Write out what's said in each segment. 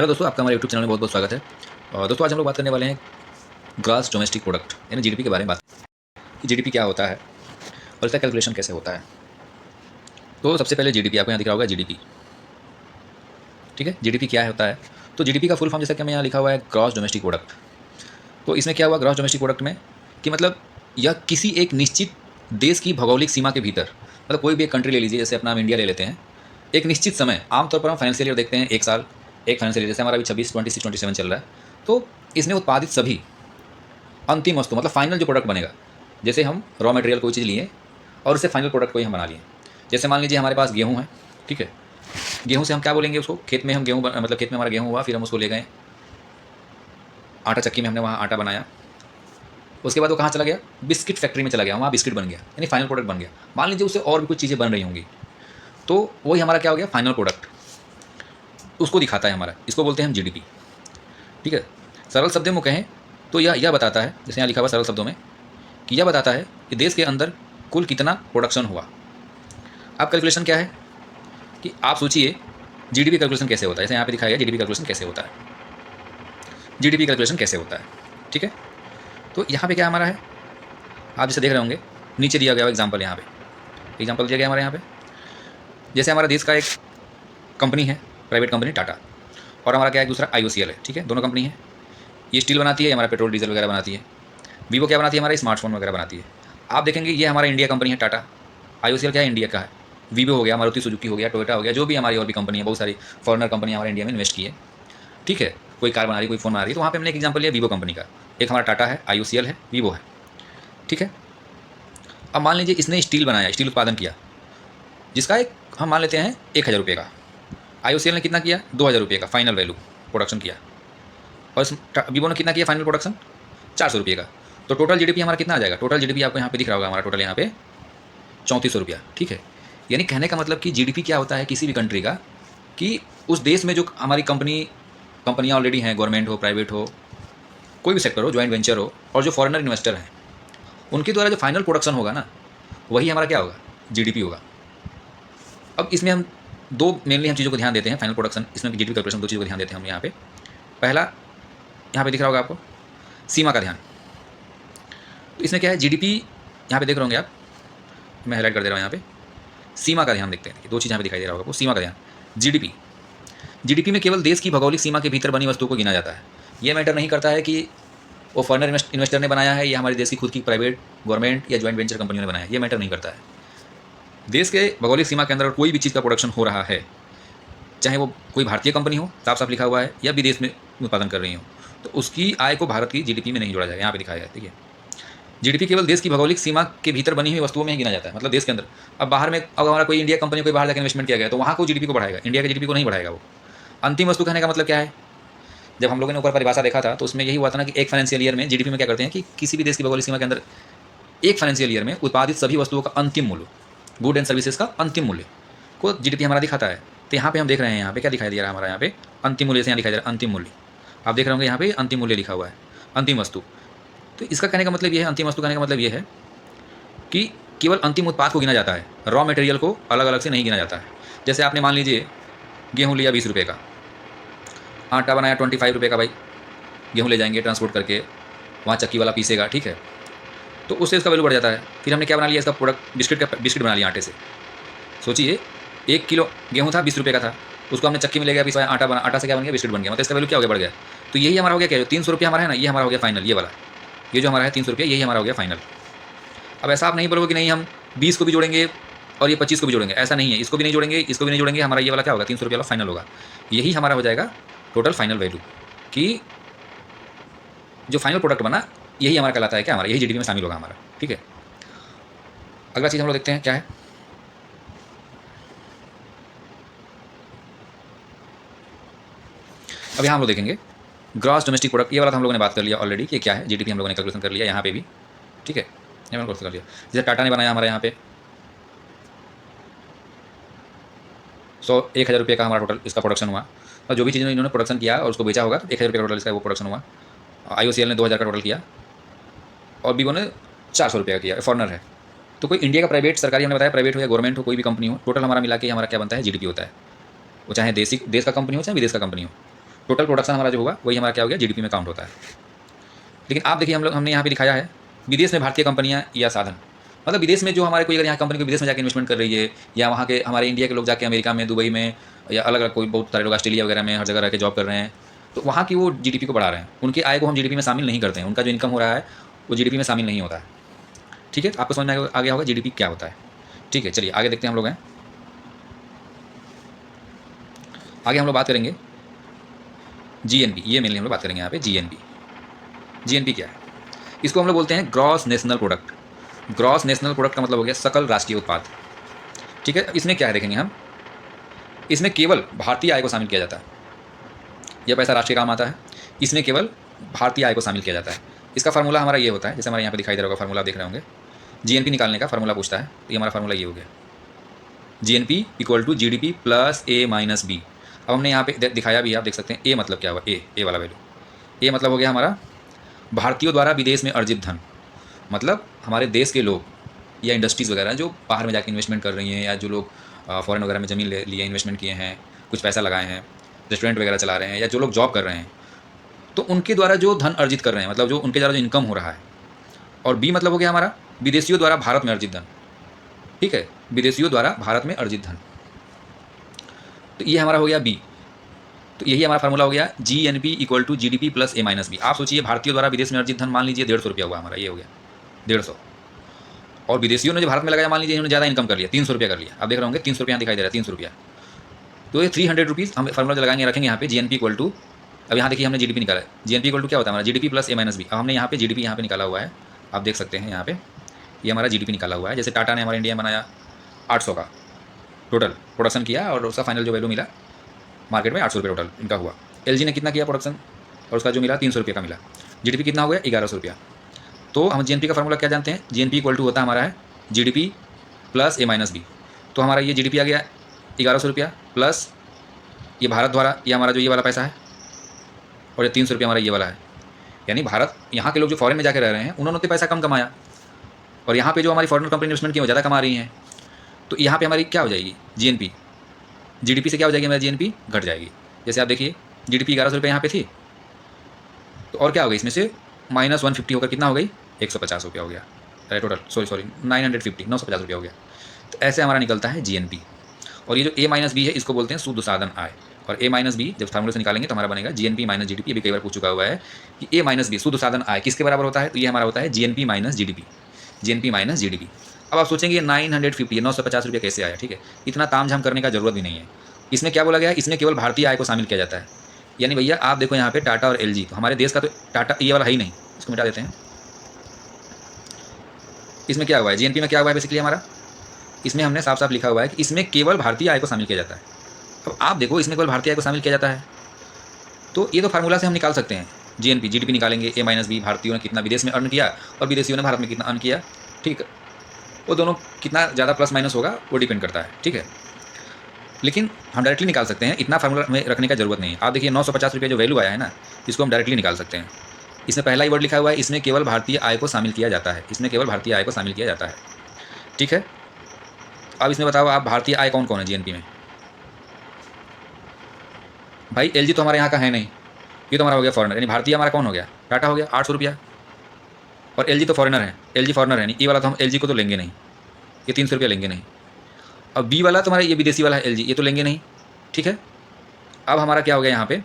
Hello दोस्तों, आपका हमारे यूट्यूब चैनल में बहुत बहुत स्वागत है। और दोस्तों, आज हम लोग बात करने वाले हैं ग्रॉस डोमेस्टिक प्रोडक्ट यानी जीडीपी के बारे में बात कि जीडीपी क्या होता है और इसका कैलकुलेशन कैसे होता है। तो सबसे पहले जीडीपी आपको यहाँ दिख रहा होगा जीडीपी। ठीक है, जीडीपी क्या होता है? तो जीडीपी का फुल फॉर्म जैसा कि हमें यहाँ लिखा हुआ है ग्रॉस डोमेस्टिक प्रोडक्ट। तो इसमें क्या हुआ ग्रॉस डोमेस्टिक प्रोडक्ट में कि मतलब यह किसी एक निश्चित देश की भौगोलिक सीमा के भीतर, मतलब कोई भी एक कंट्री ले लीजिए, जैसे अपना हम इंडिया ले लेते हैं, एक निश्चित समय, आमतौर पर हम फाइनेंशियल ईयर देखते हैं एक साल, एक फाइनेंशियल ईयर जैसे हमारा अभी 26, 26, 27 चल रहा है। तो इसमें उत्पादित सभी अंतिम वस्तु मतलब फाइनल जो प्रोडक्ट बनेगा, जैसे हम रॉ मटेरियल कोई चीज़ लिए और उससे फाइनल प्रोडक्ट कोई हम बना लिए। जैसे मान लीजिए हमारे पास गेहूँ है, ठीक है, गेहूँ से हम क्या बोलेंगे उसको, खेत में हम गेहूँ मतलब खेत में हमारा गेहूँ हुआ, फिर हम उसको ले गए आटा चक्की में, हमने वहाँ आटा बनाया, उसके बाद वो कहाँ चला गया, बिस्किट फैक्ट्री में चला गया, वहाँ बिस्किट बन गया, यानी फाइनल प्रोडक्ट बन गया। मान लीजिए उससे और भी कुछ चीज़ें बन रही होंगी, तो वही हमारा क्या हो गया, फाइनल प्रोडक्ट, उसको दिखाता है हमारा, इसको बोलते हैं हम जीडीपी। ठीक है, सरल शब्दों में कहें तो यह बताता है, जैसे यहाँ लिखा हुआ सरल शब्दों में, कि यह बताता है कि देश के अंदर कुल कितना प्रोडक्शन हुआ। अब कैलकुलेशन क्या है कि आप सोचिए जीडीपी कैलकुलेशन कैसे होता है। जैसे यहाँ पे दिखाया गया जीडीपी कैलकुलेशन कैसे होता है, जीडीपी कैलकुलेशन कैसे होता है। ठीक है, तो यहाँ पे क्या हमारा है, आप जैसे देख रहे होंगे नीचे दिया गया एग्जाम्पल, यहाँ पे एग्जाम्पल दिया गया हमारे यहाँ पे, जैसे हमारा देश का एक कंपनी है, प्राइवेट कंपनी टाटा, और हमारा क्या है दूसरा IOCL है। ठीक है, दोनों कंपनी है, ये स्टील बनाती है, हमारा पेट्रोल डीजल वगैरह बनाती है। वीवो क्या बनाती है, हमारा स्मार्टफोन वगैरह बनाती है। आप देखेंगे ये हमारा इंडिया कंपनी है टाटा, IOCL क्या है, इंडिया का है। वीवो हो गया, मारुति सुजुकी हो गया, टोयोटा हो गया, जो भी हमारी और भी कंपनी है, बहुत सारी फॉरेनर कंपनी हमारे इंडिया में इन्वेस्ट की है। ठीक है, कोई कार बना रही, कोई फ़ोन बना रही, तो वहाँ पे हमने एक एग्जाम्पल लिया वीवो कंपनी का। एक हमारा टाटा है, IOCL है, वीवो है। ठीक है, अब मान लीजिए इसने स्टील बनाया, स्टील उत्पादन किया, जिसका एक हम मान लेते हैं 1000 रुपये का। IOCL ने कितना किया, 2000 रुपये का फाइनल वैल्यू प्रोडक्शन किया, और वीवो ने कितना किया फाइनल प्रोडक्शन, 400 रुपये का। तो टोटल जीडीपी हमारा कितना आ जाएगा, टोटल जीडीपी आपको यहाँ पे दिख रहा होगा, हमारा टोटल यहाँ पे 3400 रुपया। ठीक है, यानी कहने का मतलब कि जीडीपी क्या होता है किसी भी कंट्री का, कि उस देश में जो हमारी कंपनियाँ ऑलरेडी हैं, गवर्नमेंट हो, प्राइवेट हो, कोई भी सेक्टर हो, ज्वाइंट वेंचर हो, और जो फॉरेनर इन्वेस्टर हैं, उनके द्वारा जो फाइनल प्रोडक्शन होगा ना, वही हमारा क्या होगा, जीडीपी होगा। अब इसमें हम दो मेनली हम चीज़ों को ध्यान देते हैं, फाइनल प्रोडक्शन, इसमें जीडीपी कैलकुलेशन दो चीज़ों को ध्यान देते हैं हम यहाँ पे। पहला यहाँ पे दिख रहा होगा आपको सीमा का ध्यान। तो इसमें क्या है, जीडीपी यहाँ पे देख रहे होंगे आप, मैं हाईलाइट कर दे रहा हूँ यहाँ पे, सीमा का ध्यान देखते हैं। दो चीज़ यहाँ पे दिखाई दे रहा होगा आपको, सीमा का ध्यान। जीडीपी, जीडीपी में केवल देश की भौगोलिक सीमा के भीतर बनी वस्तुओं को गिना जाता है। ये मैटर नहीं करता है कि वो फॉरेनर इन्वेस्टर ने बनाया है या हमारे देश की खुद की प्राइवेट, गवर्नमेंट या ज्वाइंट वेंचर कंपनियों ने बनाया है, ये मैटर नहीं करता है। देश के भौगोलिक सीमा के अंदर कोई भी चीज़ का प्रोडक्शन हो रहा है, चाहे वो कोई भारतीय कंपनी हो, साफ साफ लिखा हुआ है, या विदेश में उत्पादन कर रही हो, तो उसकी आय को भारत की जीडीपी में नहीं जोड़ा जाएगा। यहाँ पे दिखाया है, ठीक है, जीडीपी केवल देश की भौगोलिक सीमा के भीतर बनी हुई वस्तुओं में ही गिना जाता है, मतलब देश के अंदर। अब बाहर में, अब हमारा कोई इंडिया कंपनी कोई बाहर जाकर इन्वेस्टमेंट किया गया, तो वहाँ को जीडीपी को बढ़ाएगा, इंडिया के जीडीपी को नहीं बढ़ाएगा वो। अंतिम वस्तु कहने का मतलब क्या है, जब हम लोगों ने ऊपर परिभाषा देखा था तो उसमें यही हुआ था ना कि एक फाइनेंशियल ईयर में जीडीपी में क्या करते हैं कि किसी भी देश की भौगोलिक सीमा के अंदर एक फाइनेंशियल ईयर में उत्पादित सभी वस्तुओं का अंतिम मूल्य, गुड एंड सर्विसेज का अंतिम मूल्य को जीडीपी हमारा दिखाता है। तो यहाँ पे हम देख रहे हैं, यहाँ पे क्या दिखाई दे रहा है हमारा, यहाँ पे अंतिम मूल्य से यहाँ दिखाई दे रहा है अंतिम मूल्य। आप देख रहे होंगे यहाँ पे अंतिम मूल्य लिखा हुआ है, अंतिम वस्तु। तो इसका कहने का मतलब ये है, अंतिम वस्तु कहने का मतलब ये है कि केवल अंतिम उत्पाद को गिना जाता है, रॉ मटेरियल को अलग अलग से नहीं गिना जाता है। जैसे आपने मान लीजिए गेहूँ लिया 20 रुपये का, आटा बनाया 25 रुपये का, भाई गेहूँ ले जाएंगे ट्रांसपोर्ट करके, वहाँ चक्की वाला पीसेगा, ठीक है, तो उससे इसका वैल्यू बढ़ जाता है। फिर हमने क्या बना लिया, इसका प्रोडक्ट बिस्किट बना लिया आटे से। सोचिए 1 किलो गेहूँ था 20 रुपये का था, उसको हमने चक्की में ले गया, पिसवाया, आटा से क्या बन गया, बिस्किट बन गया, मतलब इसका वैल्यू क्या हो गया, बढ़ गया। तो यही हमारा हो गया क्या, 300 रुपये हमारा है ना, ये हमारा हो गया फाइनल, ये वाला, ये जो हमारा है 300 रुपये, यही हमारा हो गया फाइनल। अब ऐसा आप नहीं बोलोगे कि नहीं हम 20 को भी जोड़ेंगे और ये 25 को भी जोड़ेंगे, ऐसा नहीं है, इसको भी नहीं जोड़ेंगे, इसको भी नहीं जोड़ेंगे, हमारा ये वाला क्या होगा, 300 रुपये वाला फाइनल होगा। यही हमारा हो जाएगा टोटल फाइनल वैल्यू, कि जो फाइनल प्रोडक्ट बना यही हमारा कहलाता है क्या, हमारा यही जीडीपी में शामिल होगा हमारा। ठीक है, अगला चीज़ हम लोग देखते हैं क्या है, अब यहाँ हम लोग देखेंगे ग्रॉस डोमेस्टिक प्रोडक्ट। ये वाला तो हम लोगों ने बात कर लिया ऑलरेडी कि क्या है, जीडीपी हम लोगों ने कैलकुलेशन कर लिया यहाँ पे भी। ठीक है, ये मैंने कर लिया, जैसे टाटा ने बनाया हमारे यहाँ पे 1000 रुपये का हमारा टोटल इसका प्रोडक्शन हुआ, और जो भी चीज़ें इन्होंने प्रोडक्शन किया और उसको बेचा होगा तो 1000 रुपये का टोटल इसका वो प्रोडक्शन हुआ। IOCL ने 2000 का टोटल किया, और वीवो ने 400 रुपये का किया, फॉरनर है। तो कोई इंडिया का प्राइवेट, सरकारी हमने बताया, प्राइवेट हो या गवर्नमेंट हो, कोई भी कंपनी हो, टोटल हमारा मिला के हमारा क्या बनता है, जीडीपी होता है। वो चाहे देश का कंपनी हो चाहे विदेश का कंपनी हो। टोटल प्रोडक्शन हमारा जो होगा वही हमारा क्या हो गया, जीडीपी में काउंट होता है। लेकिन आप देखिए हमने यहाँ पे दिखाया है विदेश में भारतीय कंपनियाँ या साधन, मतलब विदेश में जो हमारे कोई अगर यहाँ कंपनी को विदेश में जाकर इन्वेस्टमेंट कर रही है, या वहाँ के हमारे इंडिया के लोग जाके अमेरिका में, दुबई में, या अलग अलग कोई बहुत सारे लोग ऑस्ट्रेलिया वगैरह में हर जगह रह के जॉब कर रहे हैं, तो वहाँ की वो जीडीपी को बढ़ा रहे हैं। उनके आय को हम जीडीपी में शामिल नहीं करते हैं, उनका जो इनकम हो रहा है वो जीडीपी में शामिल नहीं होता है। ठीक है, आपको समझ में आ गया होगा जीडीपी क्या होता है। ठीक है, चलिए आगे देखते हैं हम लोग हैं। आगे हम लोग बात करेंगे जीएनपी, ये मेनली हम लोग बात करेंगे यहाँ पे जीएनपी। जीएनपी क्या है? इसको हम लोग बोलते हैं gross national product. Gross national product का मतलब हो गया सकल राष्ट्रीय उत्पाद। ठीक है, इसमें क्या है देखेंगे हम, इसमें केवल भारतीय आय को शामिल किया जाता है। यह पैसा राष्ट्रीय काम आता है, इसमें केवल भारतीय आय को शामिल किया जाता है। इसका फार्मूला हमारा ये होता है, जैसे हमारे यहाँ पे दिखाई दे रहा होगा फार्मूला, देख रहे होंगे जीएनपी निकालने का फार्मूला पूछता है, तो ये हमारा फार्मूला ये हो गया, GNP equal to GDP plus A minus B. अब हमने यहाँ पे दिखाया भी, आप देख सकते हैं ए मतलब क्या हुआ, ए वाला वैल्यू, ए मतलब हो गया हमारा भारतीयों द्वारा विदेश में अर्जित धन, मतलब हमारे देश के लोग या इंडस्ट्रीज़ वगैरह जो बाहर में जाकर इन्वेस्टमेंट कर रही हैं, या जो लोग फॉरेन वगैरह में ज़मीन ले लिए इन्वेस्टमेंट किए हैं, कुछ पैसा लगाए हैं, रेस्टोरेंट वगैरह चला रहे हैं, या जो लोग जॉब कर रहे हैं, तो उनके द्वारा जो धन अर्जित कर रहे हैं, मतलब जो उनके द्वारा जो इनकम हो रहा है। और बी मतलब हो गया हमारा विदेशियों द्वारा भारत में अर्जित धन। ठीक है, विदेशियों द्वारा भारत में अर्जित धन, तो ये हमारा हो गया बी। तो यही हमारा फार्मूला हो गया GNP equal to GDP plus A minus B. आप सोचिए भारतीयों द्वारा विदेश में अर्जित धन मान लीजिए 150 रुपया हुआ हमारा, ये हो गया 150, और विदेशियों ने जो भारत में लगाया मान लीजिए इन्होंने ज़्यादा इनकम कर लिया, 300 रुपया कर लिया। आप देख रहे होंगे 300 रुपया यहाँ दिखाई दे रहा है, 300 रुपया, तो ये 300 रुपीज़ हम फार्मूला जो लगाएंगे रखेंगे यहाँ पे जीएनपी इक्वल टू, अब यहाँ देखिए हमने जीडीपी निकाला है, जीएनपी इक्वल टू क्या होता है हमारा GDP plus A minus B. अब हमने यहाँ पे जीडीपी यहाँ पे निकाला हुआ है, आप देख सकते हैं यहाँ पे ये हमारा जीडीपी निकाला हुआ है। जैसे टाटा ने हमारे इंडिया में बनाया 800 का टोटल प्रोडक्शन किया, और उसका फाइनल जो वैल्यू मिला मार्केट में 800 रुपये टोटल इनका हुआ। एलजी ने कितना किया प्रोडक्शन, और उसका जो मिला 300 रुपये का मिला, जीडीपी कितना हो गया 1100 रुपया। तो हम जीएनपी का फार्मूला क्या जानते हैं, जीएनपी इक्वल टू होता है हमारा है GDP plus A minus B. तो हमारा ये जीडीपी आ गया 1100 रुपया, प्लस ये भारत द्वारा ये हमारा जो ये वाला पैसा है, और ये 300 रुपया हमारा ये वाला है। यानी भारत, यहाँ के लोग जो फॉरेन में जाकर रह रहे हैं उन्होंने तो पैसा कम कमाया, और यहाँ पे जो हमारी फॉरेन कंपनी इन्वेस्टमेंट की वो ज़्यादा कमा रही हैं, तो यहाँ पे हमारी क्या हो जाएगी जीएनपी, जीडीपी से क्या हो जाएगी हमारी जीएनपी घट जाएगी। जैसे आप देखिए जीडीपी 1100 रुपये यहाँ पे थी, तो और क्या हो गई इसमें से माइनस 150 होकर कितना हो गई 150 रुपया हो गया, अरे टोटल सॉरी 950 रुपया हो गया। तो ऐसे हमारा निकलता है जीएनपी। और ये जो ए माइनस बी है इसको बोलते हैं शुद्ध साधन आय, और ए माइनस बी जब फार्मूले से निकालेंगे तो हमारा बनेगा जीएनपी माइनस जीडीपी। भी कई बार पूछ चुका हुआ है कि ए माइनस बी शुद्ध साधन आय किसके बराबर होता है, तो ये हमारा होता है GNP minus GDP, GNP minus GDP. अब आप सोचेंगे 950 950 रुपये कैसे आया। ठीक है, इतना तामझाम करने का जरूरत भी नहीं है। इसमें क्या बोला गया है, इसमें केवल भारतीय आय को शामिल किया जाता है। यानी भैया आप देखो यहाँ पे टाटा और एलजी, तो हमारे देश का तो टाटा ये वाला है ही नहीं, इसको मिटा देते हैं। इसमें क्या हुआ है जीएनपी में, क्या हुआ है बेसिकली हमारा, इसमें हमने साफ साफ लिखा हुआ है कि इसमें केवल भारतीय आय को शामिल किया जाता है। अब आप देखो इसमें केवल भारतीय आय को शामिल किया जाता है, तो ये तो फार्मूला से हम निकाल सकते हैं जीएनपी, जीडीपी निकालेंगे ए माइनस बी, भारतीयों ने कितना विदेश में अर्न किया और विदेशियों ने भारत में कितना अर्न किया। ठीक है, वो दोनों कितना ज़्यादा प्लस माइनस होगा वो डिपेंड करता है। ठीक है, लेकिन हम डायरेक्टली निकाल सकते हैं, इतना फार्मूला में रखने का जरूरत नहीं है। आप देखिए 950 रुपये जो वैल्यू आया है ना, इसको हम डायरेक्टली निकाल सकते हैं। इसमें पहला ही वर्ड लिखा हुआ है, इसमें केवल भारतीय आय को शामिल किया जाता है, इसमें केवल भारतीय आय को शामिल किया जाता है। ठीक है, अब इसमें बताओ आप भारतीय आय कौन कौन है जीएनपी में। भाई एलजी तो हमारे यहाँ का है नहीं, ये तो हमारा हो गया फॉरेनर, यानी भारतीय हमारा कौन हो गया, टाटा हो गया 800 रुपया, और एलजी तो फॉरेनर है, एलजी फॉरेनर है नहीं, ये वाला तो हम एलजी को तो लेंगे नहीं, ये 300 रुपया लेंगे नहीं। अब बी वाला तुम्हारा ये विदेशी वाला है एलजी, ये तो लेंगे नहीं। ठीक है, अब हमारा क्या हो गया यहाँ पे,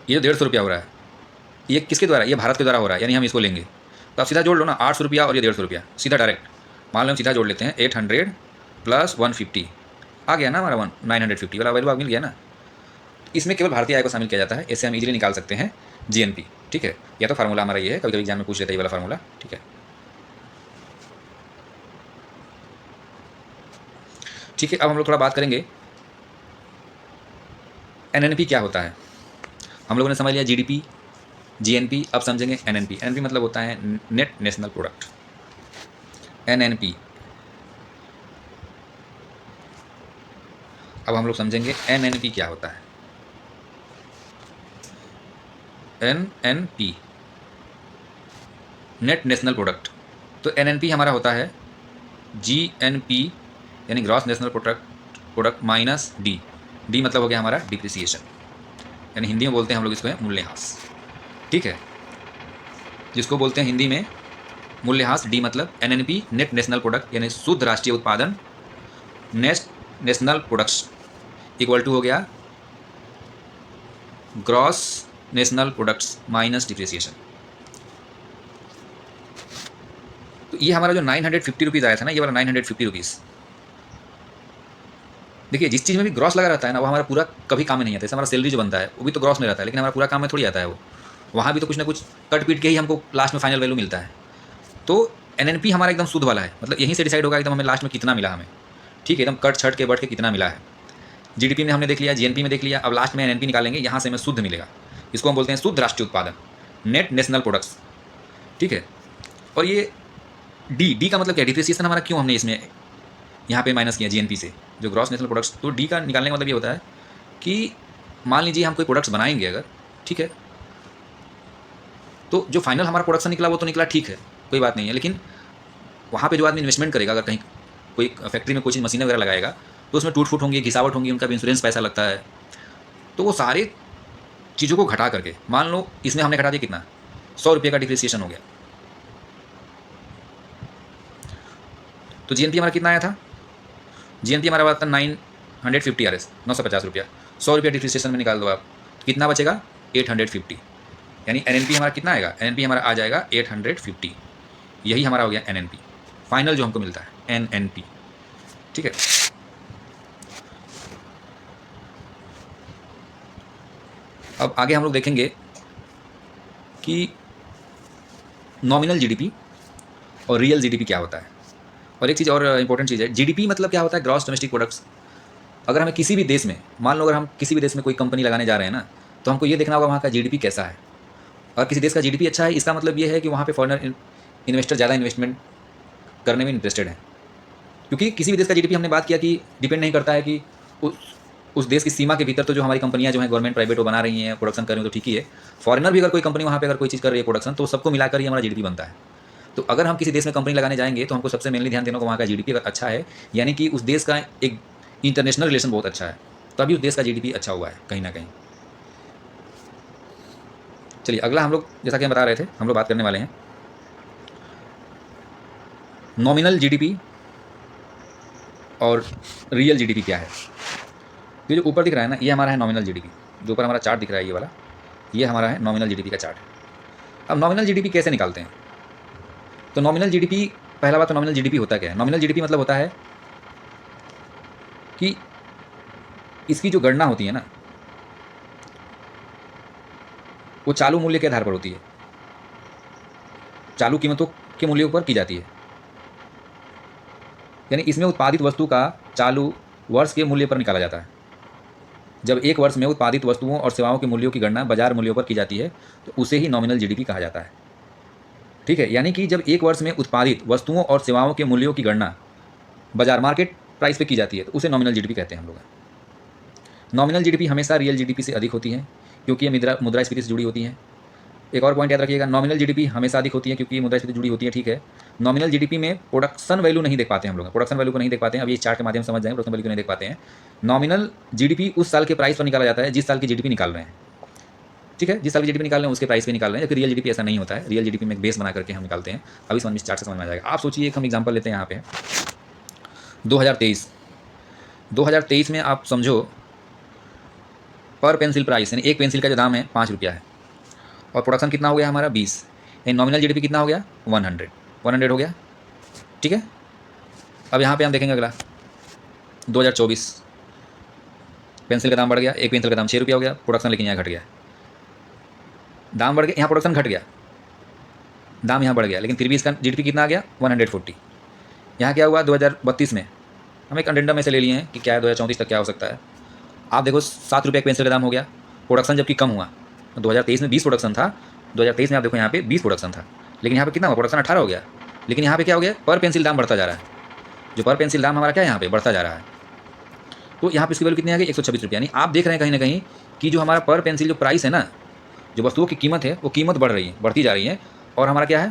ये 150 रुपया हो रहा है, ये किसके द्वारा, ये भारत के द्वारा हो रहा है, यानी हम इसको लेंगे। तो आप सीधा जोड़ लो ना, 800 रुपया और ये 150 रुपया, सीधा डायरेक्ट मान लो हम सीधा जोड़ लेते हैं, 800 प्लस 150 आ गया ना हमारा 950 वाला वैल्यू मिल गया ना। इसमें केवल भारतीय आय को शामिल किया जाता है, इससे हम इजीली निकाल सकते हैं जीएनपी। ठीक है, या तो फार्मूला हमारा ये है, कभी कभी एग्जाम में पूछ लेता है ये वाला फार्मूला। ठीक है, ठीक है, अब हम लोग थोड़ा बात करेंगे एनएनपी क्या होता है। हम लोगों ने समझ लिया जीडीपी, जीएनपी, अब समझेंगे एनएनपी। एनएनपी मतलब होता है नेट नेशनल प्रोडक्ट, एनएनपी। अब हम लोग समझेंगे एनएनपी क्या होता है। एनएनपी नेट नेशनल प्रोडक्ट, तो एनएनपी हमारा होता है जीएनपी यानी gross national product minus D, D मतलब हो गया हमारा डिप्रिसिएशन, यानी हिंदी में बोलते हैं हम लोग इसको है मूल्यह्रास। ठीक है, जिसको बोलते हैं हिंदी में मूल्यह्रास। डी मतलब एनएनपी नेट नेशनल प्रोडक्ट, यानी शुद्ध राष्ट्रीय उत्पादन नेशनल प्रोडक्ट्स इक्वल टू हो गया gross national products minus depreciation. तो ये हमारा जो 950 रुपीज़ आया था ना, ये वाला 950 रुपीज़, देखिए जिस चीज़ में भी ग्रॉस लगा रहता है ना, वो हमारा पूरा कभी काम में नहीं आता। जैसे हमारा सैलरी जो बनता है वो भी तो ग्रॉस में रहता है, लेकिन हमारा पूरा काम में थोड़ी आता है वो, वहाँ भी तो कुछ ना कुछ कट पीट के ही हमको लास्ट में फाइनल वैल्यू मिलता है। तो एनएनपी हमारा एकदम शुद्ध वाला है, मतलब यहीं से डिसाइड होगा एकदम हमें लास्ट में कितना मिला हमें। ठीक है, एकदम कट छट के बढ़ के कितना मिला है। जीडीपी में हमने देख लिया, जीएनपी में देख लिया, अब लास्ट में एनएनपी निकालेंगे, यहाँ से हमें शुद्ध मिलेगा। इसको हम बोलते हैं शुद्ध राष्ट्रीय उत्पादन नेट नेशनल प्रोडक्ट्स। ठीक है, और ये डी का मतलब क्या, डिप्रिसिएशन हमारा क्यों हमने इसमें यहाँ पे माइनस किया जीएनपी से, जो ग्रॉस नेशनल प्रोडक्ट्स। तो डी का निकालने का मतलब ये होता है कि मान लीजिए हम कोई प्रोडक्ट्स बनाएंगे अगर, ठीक है, तो जो फाइनल हमारा प्रोडक्शन निकला वो तो निकला, ठीक है, कोई बात नहीं है, लेकिन वहाँ पे जो आदमी इन्वेस्टमेंट करेगा, अगर कहीं कोई फैक्ट्री में कुछ मशीनें वगैरह लगाएगा, तो उसमें टूट फूट होंगी, घिसावट होंगी, उनका भी इंश्योरेंस पैसा लगता है। तो वो सारे चीज़ों को घटा करके, मान लो इसमें हमने घटा दिया कितना, 100 रुपये का डिप्रिसिएशन हो गया। तो जीएनपी हमारा कितना आया था, जीएनपी हमारा आता 950 आरएस, 950 रुपया। 100 रुपया डिप्रिसिएशन में निकाल दो आप, तो कितना बचेगा 850, यानी एनएनपी हमारा कितना आएगा, एनएनपी हमारा आ जाएगा 850। यही हमारा हो गया एनएनपी फाइनल जो हमको मिलता है, एनएनपी। ठीक है, अब आगे हम लोग देखेंगे कि नॉमिनल जीडीपी और रियल जीडीपी क्या होता है। और एक चीज़ और इंपॉर्टेंट चीज़ है, जीडीपी मतलब क्या होता है, ग्रॉस डोमेस्टिक प्रोडक्ट्स। अगर हमें किसी भी देश में, मान लो अगर हम किसी भी देश में कोई कंपनी लगाने जा रहे हैं ना, तो हमको ये देखना होगा वहाँ का जीडीपी कैसा है। अगर किसी देश का जीडीपी अच्छा है, इसका मतलब ये है कि वहाँ पे फॉरेनर इन्वेस्टर ज़्यादा इन्वेस्टमेंट करने में इंटरेस्टेड है। क्योंकि किसी भी देश का जीडीपी हमने बात किया कि डिपेंड नहीं करता है कि उस देश की सीमा के भीतर तो जो हमारी कंपनियां जो हैं गवर्नमेंट प्राइवेट वो बना रही हैं, प्रोडक्शन कर रही हैं, तो ठीक ही है। फॉरेनर भी अगर कोई कंपनी वहाँ पे अगर कोई चीज़ कर रही है प्रोडक्शन, तो सबको मिलाकर ही हमारा जीडीपी बनता है। तो अगर हम किसी देश में कंपनी लगाने जाएंगे तो हमको सबसे मेनली ध्यान देना होगा वहाँ का जीडीपी अगर अच्छा है, यानी कि उस देश का एक इंटरनेशनल रिलेशन बहुत अच्छा है, तो अभी उस देश का जीडीपी अच्छा हुआ है कहीं ना कहीं। चलिए अगला हम लोग, जैसा कि हम बता रहे थे, हम लोग बात करने वाले हैं नॉमिनल जीडीपी और रियल जीडीपी क्या है। ये जो ऊपर दिख रहा है ना, ये हमारा है नॉमिनल जीडीपी। जो ऊपर हमारा चार्ट दिख रहा है ये वाला, ये हमारा है नॉमिनल जीडीपी का चार्ट। अब नॉमिनल जीडीपी कैसे निकालते हैं, तो नॉमिनल जीडीपी, पहला बात तो नॉमिनल जीडीपी होता क्या है। नॉमिनल जीडीपी मतलब होता है कि इसकी जो गणना होती है ना, वो चालू मूल्य के आधार पर होती है, चालू कीमतों के मूल्यों पर की जाती है। यानी इसमें उत्पादित वस्तु का चालू वर्ष के मूल्य पर निकाला जाता है। जब एक वर्ष में उत्पादित वस्तुओं और सेवाओं के मूल्यों की गणना बाजार मूल्यों पर की जाती है, तो उसे ही नॉमिनल जीडीपी कहा जाता है। ठीक है, यानी कि जब एक वर्ष में उत्पादित वस्तुओं और सेवाओं के मूल्यों की गणना बाजार मार्केट प्राइस पे की जाती है, तो उसे नॉमिनल जीडीपी कहते हैं हम लोग। नॉमिनल जीडीपी हमेशा रियल जीडीपी से अधिक होती है, क्योंकि ये मुद्रास्फीति से जुड़ी होती है। एक और पॉइंट याद रखिएगा, नॉमिनल जीडीपी हमेशा अधिक होती है क्योंकि ये मुद्रास्फीति जुड़ी होती है। ठीक है, नॉमिनल जीडीपी में प्रोडक्शन वैल्यू नहीं देख पाते हैं हम लोग, प्रोडक्शन वैल्यू को नहीं देख पाते हैं। अब ये चार्ट के माध्यम से समझ जाएंगे, प्रोडक्शन वैल्यू को नहीं देख पाते हैं। नॉमिनल जीडीपी उस साल के प्राइस पर निकाला जाता है जिस साल की जीडीपी निकाल रहे हैं। ठीक है, जिस साल की जीडीपी निकाल रहे हैं उसके प्राइस पे निकाल रहे हैं, जबकि रियल जीडीपी ऐसा नहीं होता है। रियल जीडीपी में एक बेस बना करके हम निकालते हैं। अभी समझ चार्ट से समझ में आ जाएगा। आप सोचिए, एक हम एग्जांपल लेते हैं यहाँ पे 2023 में आप समझो पर पेंसिल प्राइस, यानी एक पेंसिल का जो दाम है 5 रुपया है, और प्रोडक्शन कितना हो गया हमारा 20, यानी नॉमिनल जीडीपी कितना हो गया 100 हो गया। ठीक है, अब यहाँ पे हम देखेंगे अगला 2024, पेंसिल का दाम बढ़ गया, एक पेंसिल का दाम 6 रुपया हो गया, प्रोडक्शन लेकिन यहाँ घट गया। दाम बढ़ गया, यहाँ प्रोडक्शन घट गया, दाम यहाँ बढ़ गया, लेकिन फिर भी इसका जीडीपी कितना आ गया 140। यहाँ क्या हुआ 2032 में, हम एक अडेंडम में से ले लिए हैं कि क्या है 2034 तक क्या हो सकता है। आप देखो 7 रुपये एक पेंसिल का दाम हो गया, प्रोडक्शन जबकि कम हुआ। 2023 में 20 प्रोडक्शन था, 2023 में आप देखो यहाँ पे 20 प्रोडक्शन था, लेकिन यहाँ पे कितना हुआ, प्रोडक्शन 18 हो गया। लेकिन यहाँ पे क्या हो गया, पर पेंसिल दाम बढ़ता जा रहा है। जो पर पेंसिल दाम हमारा क्या है यहाँ पे बढ़ता जा रहा है, तो यहाँ पे इसकी वैल्यू कितनी आ गई 126 रुपये। यानी आप देख रहे हैं कहीं ना कहीं कि जो हमारा पर पेंसिल जो प्राइस है ना, जो वस्तुओं की कीमत है वो कीमत बढ़ रही है, बढ़ती जा रही है, और हमारा क्या है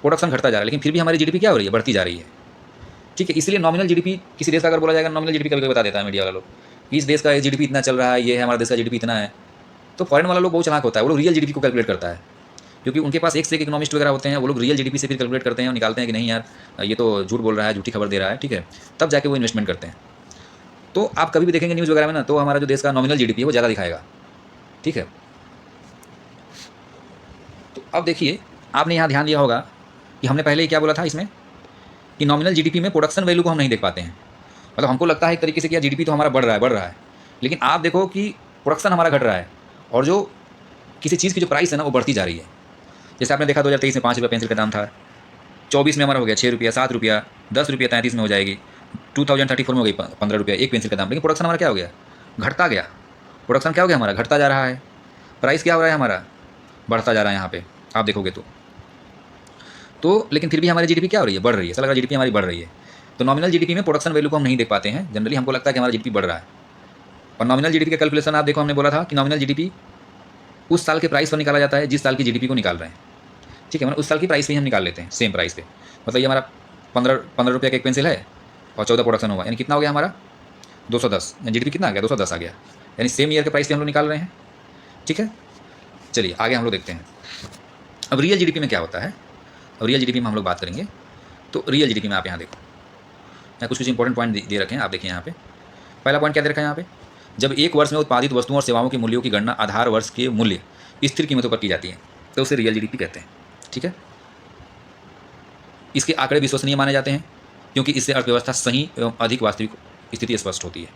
प्रोडक्शन घटता जा रहा है, लेकिन फिर भी हमारी जीडीपी क्या हो रही है, बढ़ती जा रही है। ठीक है। इसलिए नॉमिनल जीडीपी किसी देश का अगर बोला जाएगा, नॉमिनल जीडीपी कभी कभी बता देता है मीडिया वाला लोग, इस देश का जीडीपी इतना चल रहा है, ये है हमारा देश का जीडीपी इतना है। तो फॉरेन वाला लोग बहुत चालाक होता है, वो लोग रियल जीडीपी को कैलकुलेट करता है, क्योंकि उनके पास एक से एक इकोनॉमिस्ट वगैरह होते हैं, वो लोग रियल जीडीपी से फिर कैलकुलेट करते हैं और निकालते हैं कि नहीं यार ये तो झूठ बोल रहा है, झूठी खबर दे रहा है, ठीक है, तब जाके वो इन्वेस्टमेंट करते हैं। तो आप कभी भी देखेंगे न्यूज़ वगैरह में ना, तो हमारा जो देश का नॉमिनल जीडीपी है वो ज़्यादा दिखाएगा, ठीक है। तो अब देखिए, आपने यहाँ ध्यान दिया होगा कि हमने पहले ही क्या बोला था इसमें, कि नॉमिनल जीडीपी में प्रोडक्शन वैल्यू को हम नहीं देख पाते हैं। मतलब हमको लगता है एक तरीके से कि जीडीपी तो हमारा बढ़ रहा है, लेकिन आप देखो कि प्रोडक्शन हमारा घट रहा है, और जो किसी चीज़ की जो प्राइस है ना वो बढ़ती जा रही है। जैसे आपने देखा 2023 में 5 रुपये पेंसिल का दाम था, 24 में हमारा हो गया 6 रुपया, 7 रुपया, 10 रुपया 33 में हो जाएगी, 2034 में हो गई 15 रुपया एक पेंसिल का दाम। लेकिन प्रोडक्शन हमारा क्या हो गया, घटता गया। प्रोडक्शन क्या हो गया हमारा, घटता जा रहा है। प्राइस क्या हो रहा है हमारा, बढ़ता जा रहा है। यहाँ पे आप देखोगे तो लेकिन फिर भी हमारी जीडीपी क्या हो रही है, बढ़ रही है। ऐसा लग रहा है जीडीपी हमारी बढ़ रही है। तो नॉमिनल जीडीपी में प्रोडक्शन वैल्यू को हम नहीं देख पाते हैं, जनरली हमको लगता है कि हमारा जीडीपी बढ़ रहा है। और नॉमिनल जीडीपी का कैलकुलेशन आप देखो, हमने बोला था कि नॉमिनल जीडीपी उस साल के प्राइस पर निकाला जाता है जिस साल की जीडीपी को निकाल रहे हैं, ठीक है। मतलब उस साल की प्राइस पे ही हम निकाल लेते हैं, सेम प्राइस पे। मतलब ये हमारा 15 रुपये का एक पेंसिल है और 14 प्रोडक्शन हुआ, यानी कितना हो गया हमारा 210, जीडीपी कितना आ गया 210 आ गया, यानी सेम ईयर के प्राइस पे हम लोग निकाल रहे हैं, ठीक है। चलिए आगे हम लोग देखते हैं अब रियल जीडीपी में क्या होता है। अब रियल जीडीपी में हम लोग बात करेंगे। तो रियल जीडीपी में आप यहाँ देखो, मैं कुछ इंपॉर्टेंट पॉइंट दे रखे हैं, आप देखिए यहाँ पे। पहला पॉइंट क्या दे रखा है यहाँ पे, जब एक वर्ष में उत्पादित वस्तुओं और सेवाओं के मूल्यों की गणना आधार वर्ष के मूल्य स्थिर कीमतों पर की जाती है, तो उसे रियल जीडीपी कहते हैं, ठीक है। इसके आंकड़े विश्वसनीय माने जाते हैं क्योंकि इससे अर्थव्यवस्था सही एवं अधिक वास्तविक स्थिति स्पष्ट होती है।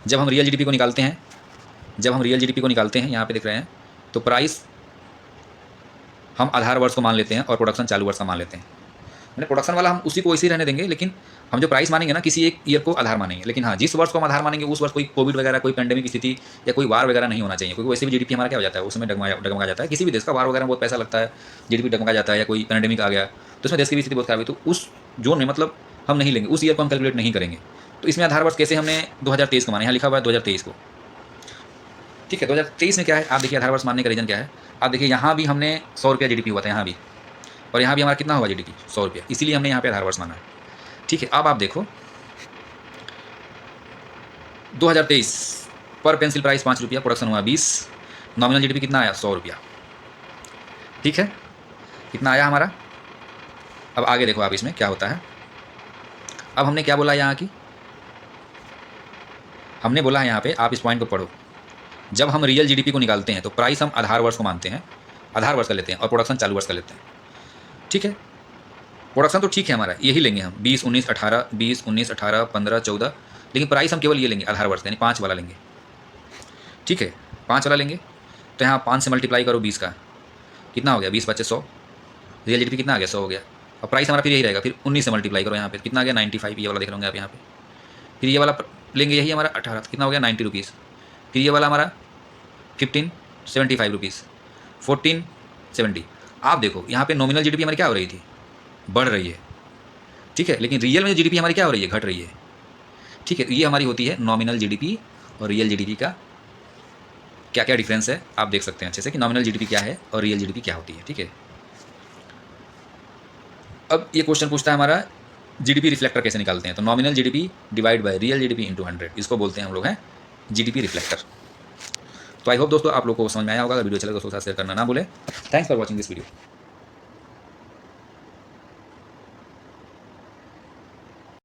जब हम रियल जीडीपी को निकालते हैं, यहाँ पे देख रहे हैं, तो प्राइस हम आधार वर्ष को मान लेते हैं और प्रोडक्शन चालू वर्ष का मान लेते हैं। मैंने प्रोडक्शन वाला हम उसी को वैसे ही रहने देंगे, लेकिन हम जो प्राइस मानेंगे ना, किसी एक ईयर को आधार मानेंगे। लेकिन हाँ, जिस वर्ष को हम आधार मानेंगे उस वर्ष कोई कोविड वगैरह, कोई पैंडेमिक स्थिति या कोई वार वगैरह नहीं होना चाहिए, क्योंकि वैसे भी जीडीपी हमारा क्या हो जाता है, उसमें डगमगा जाता है। किसी भी देश का वार वगैरह में बहुत पैसा लगता है, जीडीपी डगमगा जाता है, या कोई पैंडेमिक आ गया तो उसमें देश की भी स्थिति बहुत खराब है। तो उस जोन में मतलब हम नहीं लेंगे, उस ईयर को हम कैलकुलेट नहीं करेंगे। तो इसमें आधार वर्ष कैसे हमने 2023 को माना, यहाँ लिखा हुआ है 2023 को, ठीक है। 2023 में क्या है, आप देखिए आधार वर्ष मानने का रीजन क्या है। आप देखिए यहाँ भी हमने 100 रुपया जीडीपी हुआ था यहाँ भी, और यहाँ भी हमारा कितना हुआ जीडीपी 100 रुपया, इसीलिए हमने यहाँ पे आधार वर्ष माना है, ठीक है। अब आप देखो 2023 पर पेंसिल प्राइस 5 रुपया, प्रोडक्शन हुआ 20, नॉमिनल जीडीपी कितना आया 100 रुपया, ठीक है। कितना आया हमारा। अब आगे देखो आप इसमें क्या होता है। अब हमने क्या बोला यहाँ की, हमने बोला है यहाँ पे, आप इस पॉइंट को पढ़ो। जब हम रियल जीडीपी को निकालते हैं तो प्राइस हम आधार वर्ष को मानते हैं, आधार वर्ष का लेते हैं, और प्रोडक्शन चालू वर्ष का लेते हैं, ठीक है। प्रोडक्शन तो ठीक है हमारा, यही लेंगे हम 20 19 18, 20 19 18 15 14, लेकिन प्राइस हम केवल ये लेंगे आधार वर्ष, यानी 5 वाला लेंगे, ठीक है। 5 वाला लेंगे तो यहाँ 5 से मल्टीप्लाई करो 20 का, कितना हो गया 20 25 100, रियल जीडीपी कितना आ गया 100 हो गया। और प्राइस हमारा फिर यही रहेगा, फिर 19 से मल्टीप्लाई करो, यहाँ पे कितना आ गया 95, ये वाला देख रहे होंगे आप यहाँ पे। फिर ये वाला लेंगे, यही हमारा 18, कितना हो गया 90 रुपीज़। फिर ये वाला हमारा 15 75 रुपीज़, 14 70। आप देखो यहाँ पे नॉमिनल जीडीपी हमारी क्या हो रही थी, बढ़ रही है, ठीक है। लेकिन रियल में जीडीपी हमारी क्या हो रही है, घट रही है, ठीक है। ये हमारी होती है नॉमिनल जीडीपी और रियल जीडीपी का क्या क्या डिफरेंस है, आप देख सकते हैं अच्छे से कि नॉमिनल जीडीपी क्या है और रियल जीडीपी क्या होती है, ठीक है। अब ये क्वेश्चन पूछता है हमारा जीडीपी रिफ्लेक्टर कैसे निकालते हैं। तो nominal GDP divide by real GDP into 100, इसको बोलते हैं हम लोग हैं जीडीपी रिफ्लेक्टर। तो आई होप दोस्तों आप लोग को समझ में आया होगा। अगर वीडियो चले दोस्तों के साथ शेयर करना ना भूलें। Thanks for watching this video.